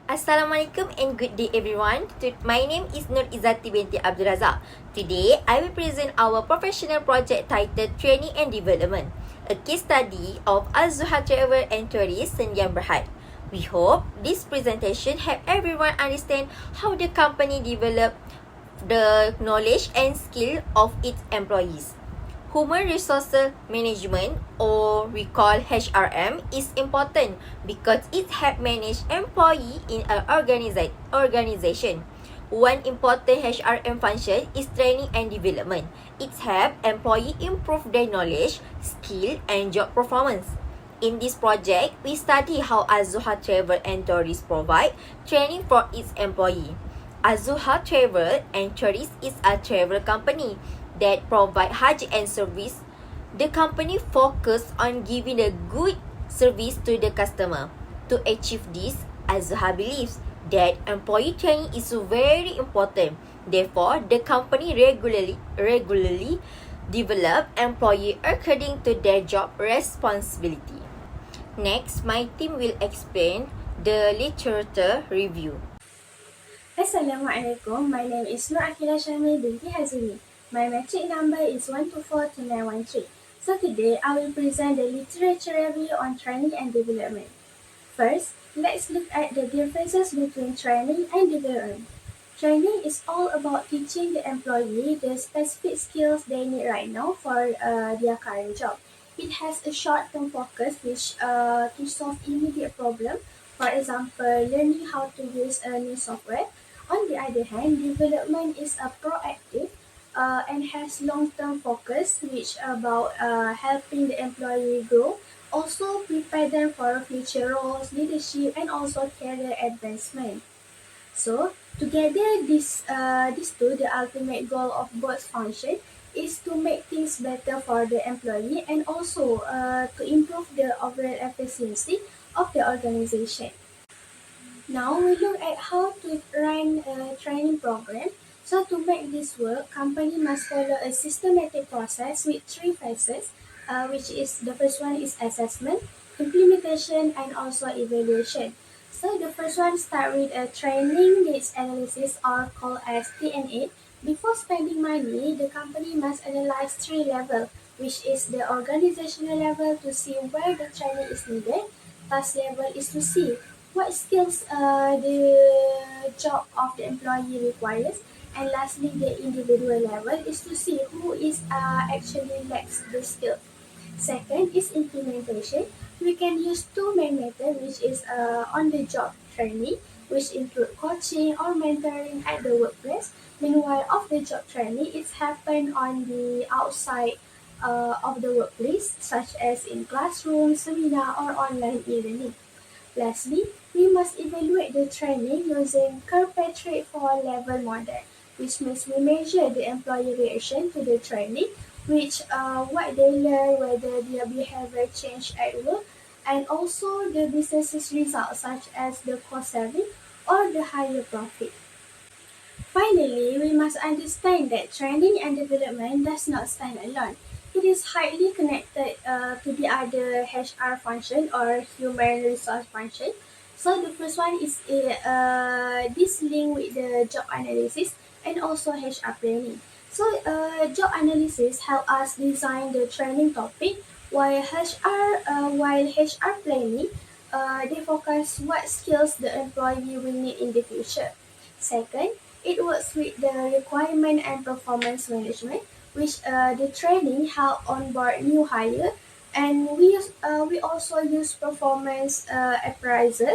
Assalamualaikum and good day everyone. My name is Nur Izzati binti Abdul Razak. Today, I will present our professional project titled Training and Development, a case study of Al-Zuhal Travel and Tourist Sendian Berhad. We hope this presentation help everyone understand how the company develop the knowledge and skill of its employees. Human Resource Management, or we call HRM, is important because it helps manage employee in an organization. One important HRM function is training and development. It helps employee improve their knowledge, skill, and job performance. In this project, we study how Azuha Travel and Tourist provide training for its employee. Azuha Travel and Tourist is a travel company that provide Hajj and service. The company focus on giving a good service to the customer. To achieve this, Azuha believes that employee training is very important. Therefore, the company regularly develop employee according to their job responsibility. Next, my team will explain the literature review. Assalamualaikum. My name is Nur Akila Syamil binti Hazimi. My metric number is 1242913. So today I will present the literature review on training and development. First, let's look at the differences between training and development. Training is all about teaching the employee the specific skills they need right now for their current job. It has a short-term focus which to solve immediate problem. For example, learning how to use a new software. On the other hand, development is a proactive and has long-term focus, which about helping the employee grow, also prepare them for future roles, leadership, and also career advancement. So together, these two, the ultimate goal of both function is to make things better for the employee and also to improve the overall efficiency of the organization. Now we look at how to run a training program. So to make this work, company must follow a systematic process with three phases, which is the first one is assessment, implementation, and also evaluation. So the first one start with a training needs analysis or called as TNA. Before spending money, the company must analyze three levels, which is the organizational level to see where the training is needed. Task level is to see what skills the job of the employee requires, and lastly the individual level is to see who is actually lacks the skill. Second is implementation. We can use two main methods, which is on the job training, which include coaching or mentoring at the workplace. Meanwhile, off the job training is happen on the outside of the workplace, such as in classroom, seminar, or online e-learning. Lastly, we must evaluate the training using Kirkpatrick 4-level model, which means we measure the employee reaction to the training, which what they learn, whether their behavior changed at work, and also the business's results such as the cost saving or the higher profit. Finally, we must understand that training and development does not stand alone. It is highly connected to the other HR function or human resource function. So the first one is this link with the job analysis and also HR planning. So job analysis help us design the training topic, while HR planning they focus what skills the employee will need in the future. Second, it works with the requirement and performance management, which the training help onboard new hire, and we also use performance appraiser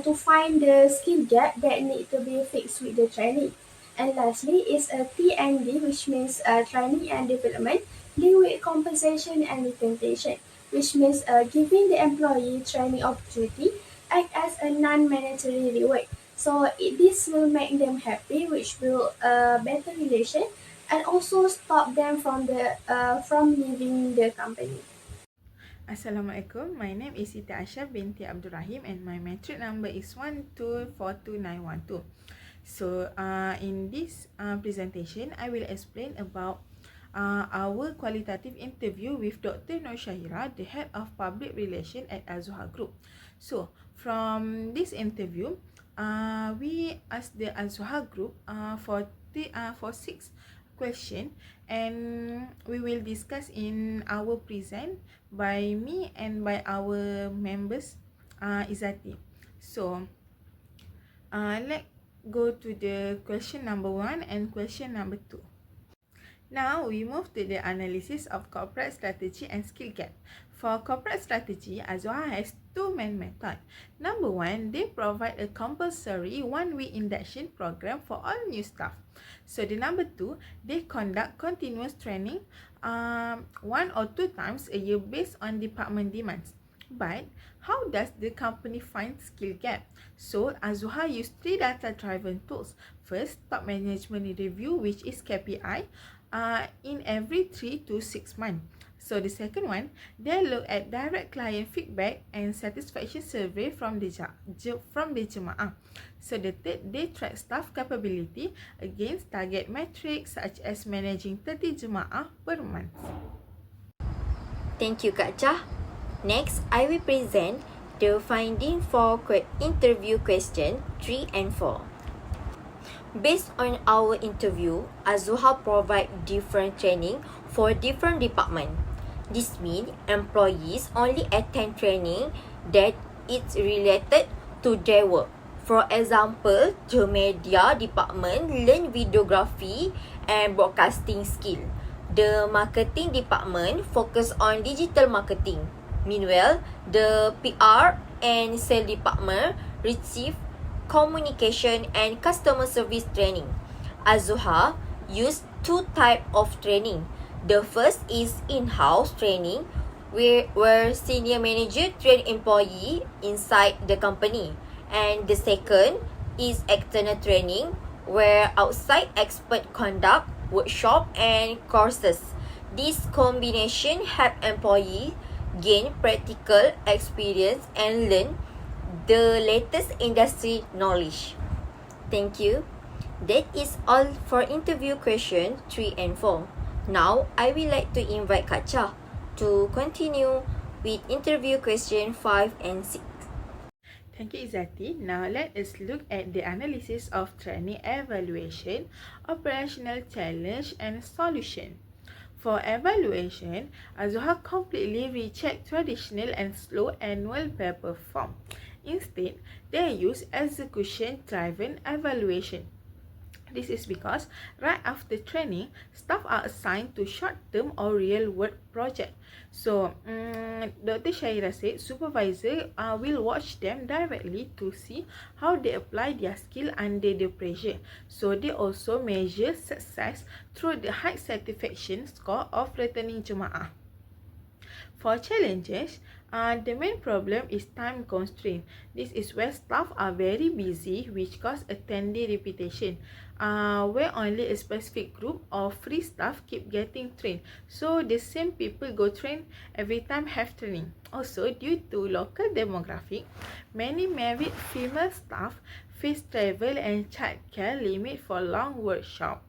to find the skill gap that need to be fixed with the training. And lastly is a TND, which means training and development, linked with compensation and retention, which means giving the employee training opportunity act as a non-monetary reward. So this will make them happy, which will better relation, and also stop them from leaving the company. Assalamualaikum. My name is Siti Asha binti Abdul Rahim and my metric number is 1242912. So in this presentation, I will explain about our qualitative interview with Dr. Nur Shahira, the head of public relations at Azuha Group. So from this interview, we asked the Azwa group for 6 questions, and we will discuss in our present by me and by our members, Izati. So let's go to the question number 1 and question number 2. Now we move to the analysis of corporate strategy and skill gap. For corporate strategy, Azwa has two main methods. Number 1, they provide a compulsory 1-week induction program for all new staff. So the number 2, they conduct continuous training 1 or 2 times a year based on department demands. But how does the company find skill gap? So Azwa used 3 data-driven tools. First, top management review, which is KPI, in every 3 to 6 months. So the second one, they look at direct client feedback and satisfaction survey from the Jemaah. So the third, they track staff capability against target metrics such as managing 30 Jemaah per month. Thank you, Kak Chah. Next, I will present the finding for interview question 3 and 4. Based on our interview, Azwa provide different training for different department. This means employees only attend training that is related to their work. For example, the media department learn videography and broadcasting skill. The marketing department focus on digital marketing. Meanwhile, the PR and sales department receive communication and customer service training. Azwa used 2 types of training. The first is in-house training, where senior manager train employee inside the company. And the second is external training, where outside expert conduct workshop and courses. This combination help employee gain practical experience and learn the latest industry knowledge. Thank you. That is all for interview question 3 and 4. Now, I would like to invite Kak Chah to continue with interview question 5 and 6. Thank you, Izati. Now let us look at the analysis of training evaluation, operational challenge and solution. For evaluation, Azwa completely reject traditional and slow annual paper form. Instead, they use execution-driven evaluation. This is because right after training, staff are assigned to short-term or real-world project. So, Dr. Shaira said supervisor will watch them directly to see how they apply their skill under the pressure. So, they also measure success through the high satisfaction score of returning Jemaah. For challenges, the main problem is time constraint. This is where staff are very busy, which cause attendee repetition, where only a specific group of free staff keep getting trained. So the same people go train every time have training. Also, due to local demographic, many married female staff face travel and childcare limit for long workshop.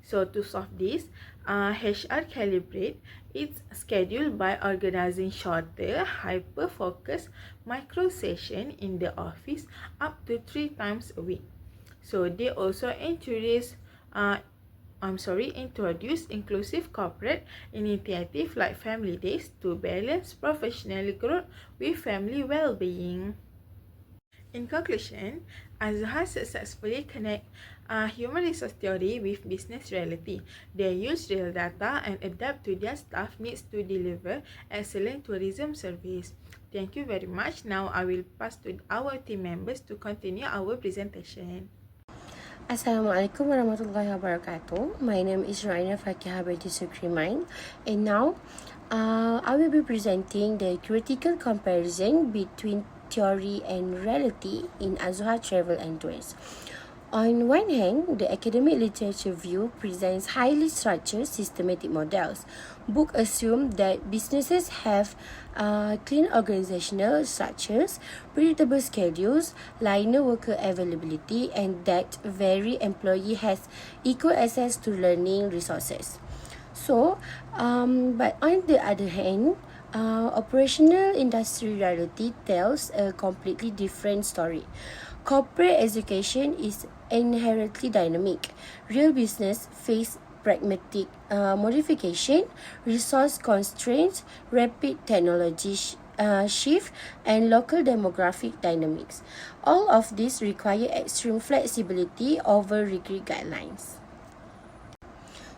So to solve this, HR calibrate its schedule by organizing shorter, hyper-focused micro session in the office up to 3 times a week. So they also introduce inclusive corporate initiative like family days to balance professional growth with family well-being. In conclusion, Azwa successfully connect human resource theory with business reality. They use real data and adapt to their staff needs to deliver excellent tourism service. Thank you very much. Now I will pass to our team members to continue our presentation. Assalamualaikum warahmatullahi wabarakatuh. My name is Raina Fakihah binti Sukriman, and now I will be presenting the critical comparison between theory and reality in Azwa Travel and Tours. On one hand, the academic literature view presents highly structured systematic models. Books assume that businesses have clean organizational structures, predictable schedules, linear worker availability, and that every employee has equal access to learning resources. So, but on the other hand, operational industry reality tells a completely different story. Corporate education is inherently dynamic. Real business face pragmatic modification, resource constraints, rapid technology shift, and local demographic dynamics. All of these require extreme flexibility over rigid guidelines.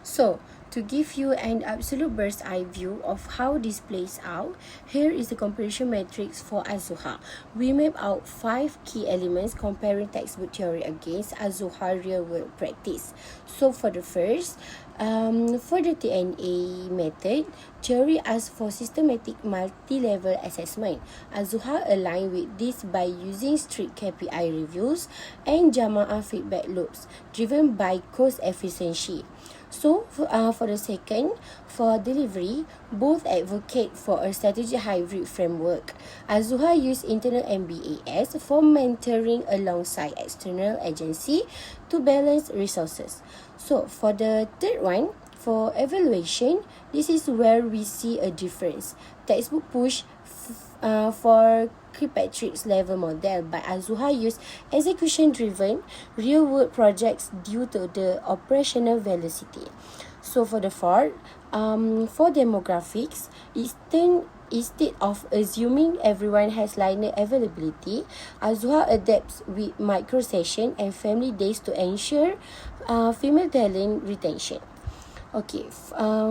So, to give you an absolute bird's eye view of how this plays out, here is the comparison matrix for Azuha. We map out 5 key elements comparing textbook theory against Azuha real-world practice. So, for the first, for the TNA method, theory asks for systematic multi-level assessment. Azuha align with this by using strict KPI reviews and Jama'ah feedback loops driven by cost efficiency. So, for the second, for delivery, both advocate for a strategic hybrid framework. Azuha use internal MBAS for mentoring alongside external agency to balance resources. So, for the third one, for evaluation, this is where we see a difference. Textbook push for Kirkpatrick's level model, but Azuha use execution-driven real-world projects due to the operational velocity. So for the fourth, for demographics, instead of assuming everyone has linear availability, Azuha adapts with micro-session and family days to ensure female talent retention. Okay,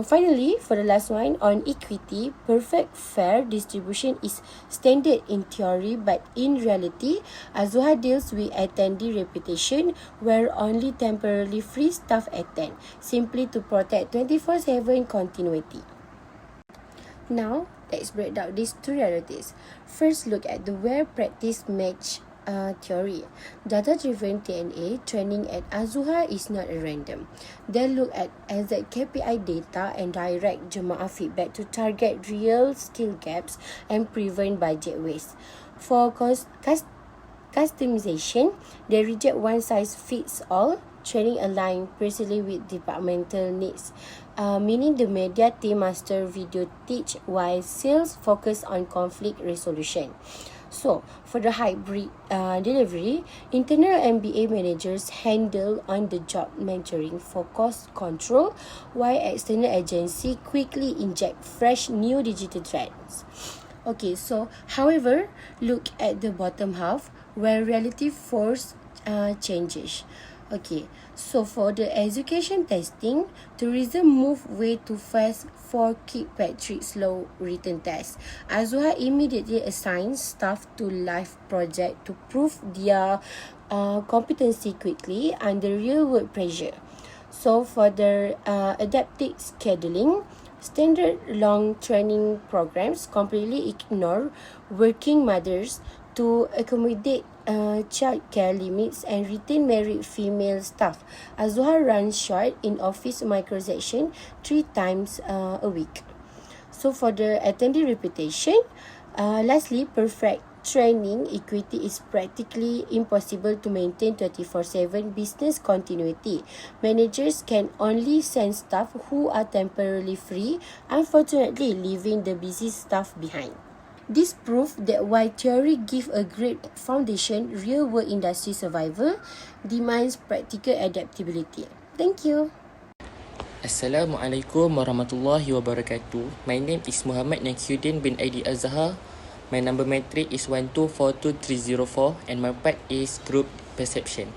finally, for the last one, on equity, perfect fair distribution is standard in theory, but in reality, Azuha deals with attendee reputation where only temporarily free staff attend, simply to protect 24/7 continuity. Now, let's break down these two realities. First, look at the where practice match theory. Data-driven TNA training at Azuha is not a random. They look at exact KPI data and direct Jama'ah feedback to target real skill gaps and prevent budget waste. For customization, they reject one-size-fits-all training aligned precisely with departmental needs, meaning the media team master video teach while sales focus on conflict resolution. So, for the hybrid delivery, internal MBA managers handle on-the-job mentoring for cost control, while external agency quickly inject fresh new digital trends. Okay, so however, look at the bottom half where reality force changes. Okay, so for the education testing, tourism moved way too fast for Kirkpatrick's slow written test. Azuha immediately assigns staff to live project to prove their competency quickly under real-world pressure. So for the adaptive scheduling, standard long training programs completely ignore working mothers to accommodate child care limits and retain married female staff. Azuha runs short in office microsession 3 times a week. So for the attendee reputation, lastly, perfect training equity is practically impossible to maintain 24/7 business continuity. Managers can only send staff who are temporarily free, unfortunately leaving the busy staff behind. This proved that while theory gives a great foundation, real-world industry survival demands practical adaptability. Thank you. Assalamualaikum warahmatullahi wabarakatuh. My name is Muhammad Nakyuddin bin Aidi Azhar. My number matric is 1242304 and my part is group perception.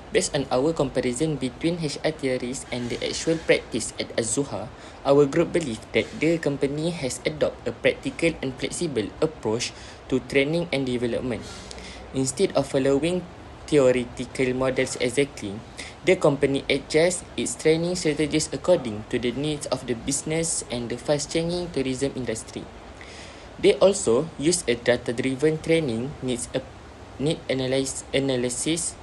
Based on our comparison between HR theories and the actual practice at Azuha, our group believed that the company has adopted a practical and flexible approach to training and development. Instead of following theoretical models exactly, the company adjusts its training strategies according to the needs of the business and the fast-changing tourism industry. They also use a data-driven training need analysis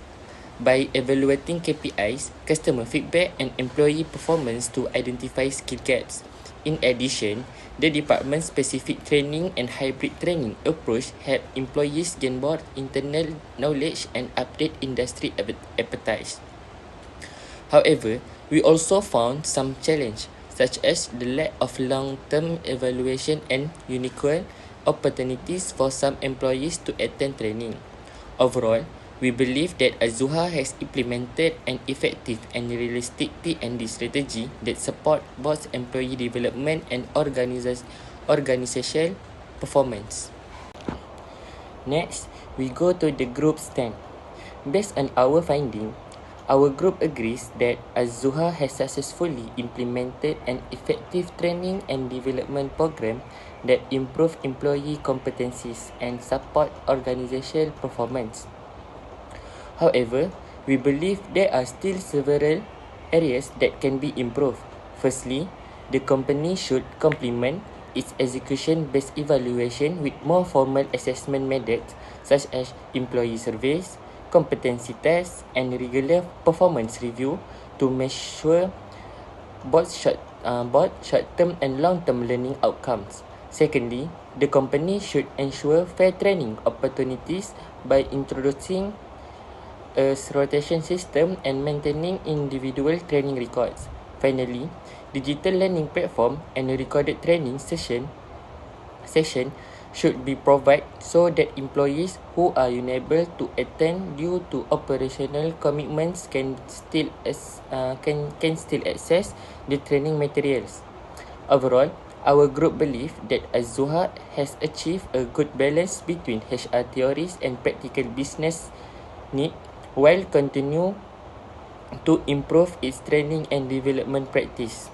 by evaluating KPIs, customer feedback and employee performance to identify skill gaps. In addition, the department-specific training and hybrid training approach help employees gain more internal knowledge and update industry appetite. However, we also found some challenge, such as the lack of long-term evaluation and unique opportunities for some employees to attend training. Overall, We believe that Azuha has implemented an effective and realistic T&D strategy that support both employee development and organizational performance. Next, we go to the group stand. Based on our finding, our group agrees that Azuha has successfully implemented an effective training and development program that improve employee competencies and support organizational performance. However, we believe there are still several areas that can be improved. Firstly, the company should complement its execution-based evaluation with more formal assessment methods such as employee surveys, competency tests, and regular performance review to measure both short-term and long-term learning outcomes. Secondly, the company should ensure fair training opportunities by introducing a rotation system and maintaining individual training records. Finally, digital learning platform and a recorded training session should be provided so that employees who are unable to attend due to operational commitments can still access the training materials. Overall, our group believes that Azuha has achieved a good balance between HR theories and practical business need while continue to improve its training and development practice.